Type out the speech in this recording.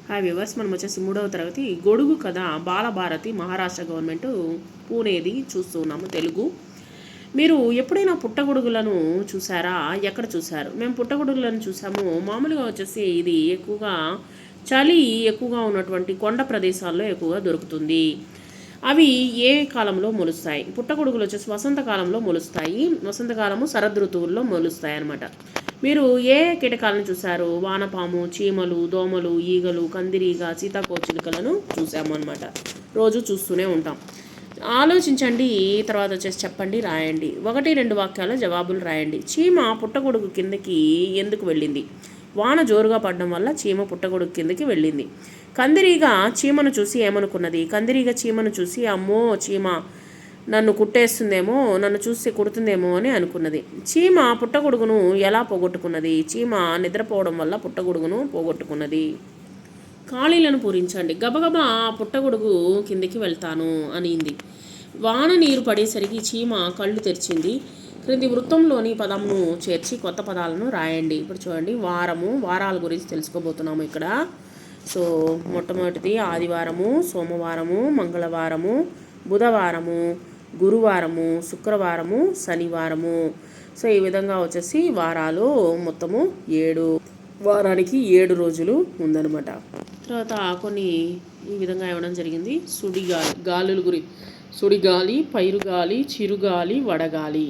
Hi viewers, మనం వచ్చేసి 3వ తరగతి గొడుగు కథ బాలభారతి మహారాష్ట్ర గవర్నమెంట్ పూణేది చూస్తున్నాము తెలుగు. మీరు ఎప్పుడైనా పుట్టగొడుగులను చూసారా? ఎక్కడ చూసారు? మేము పుట్టగొడుగులను చూసాము. మామూలుగా వచ్చేసి ఇది ఎక్కువగా చలి ఎక్కువగా ఉన్నటువంటి కొండ ప్రదేశాల్లో ఎక్కువగా దొరుకుతుంది. అవి ఏ కాలంలో మొలుస్తాయి? పుట్టగొడుగులు వచ్చేసి వసంతకాలంలో మొలుస్తాయి. వసంతకాలము శరదృతువుల్లో మొలుస్తాయి అన్నమాట. మీరు ఏ కీటకాలను చూశారు? వానపాము, చీమలు, దోమలు, ఈగలు, కందిరీగ, సీతాకోచిలుకలను చూసాము అనమాట. రోజు చూస్తూనే ఉంటాం. ఆలోచించండి, తర్వాత వచ్చేసి చెప్పండి, రాయండి. 1-2 వాక్యాల జవాబులు రాయండి. చీమ పుట్టగొడుగు కిందకి ఎందుకు వెళ్ళింది? వాన జోరుగా పడడం వల్ల చీమ పుట్టగొడుగు కిందకి వెళ్ళింది. కందిరీగ చీమను చూసి ఏమనుకున్నది? కందిరీగ చీమను చూసి అమ్మో చీమ నన్ను కుట్టేస్తుందేమో, నన్ను చూసి కుడుతుందేమో అని అనుకున్నది. చీమ పుట్టగొడుగును ఎలా పోగొట్టుకున్నది? చీమ నిద్రపోవడం వల్ల పుట్టగొడుగును పోగొట్టుకున్నది. ఖాళీలను పూరించండి. గబగబా పుట్టగొడుగు కిందికి వెళ్తాను అనింది. వాన నీరు పడేసరికి చీమ కళ్ళు తెరిచింది. క్రింది వృత్తంలోని పదంను చేర్చి కొత్త పదాలను రాయండి. ఇప్పుడు చూడండి, వారాల గురించి తెలుసుకోబోతున్నాము ఇక్కడ. సో మొట్టమొదటిది ఆదివారము, సోమవారము, మంగళవారము, బుధవారము, గురువారము, శుక్రవారము, శనివారము. సో ఈ విధంగా వచ్చేసి వారాలు మొత్తము 7, వారానికి 7 రోజులు ఉందన్నమాట. తర్వాత కొన్ని ఈ విధంగా ఇవ్వడం జరిగింది. సుడిగాలి, గాలుల గురించి సుడిగాలి, పైరుగాలి, చిరుగాలి, వడగాలి.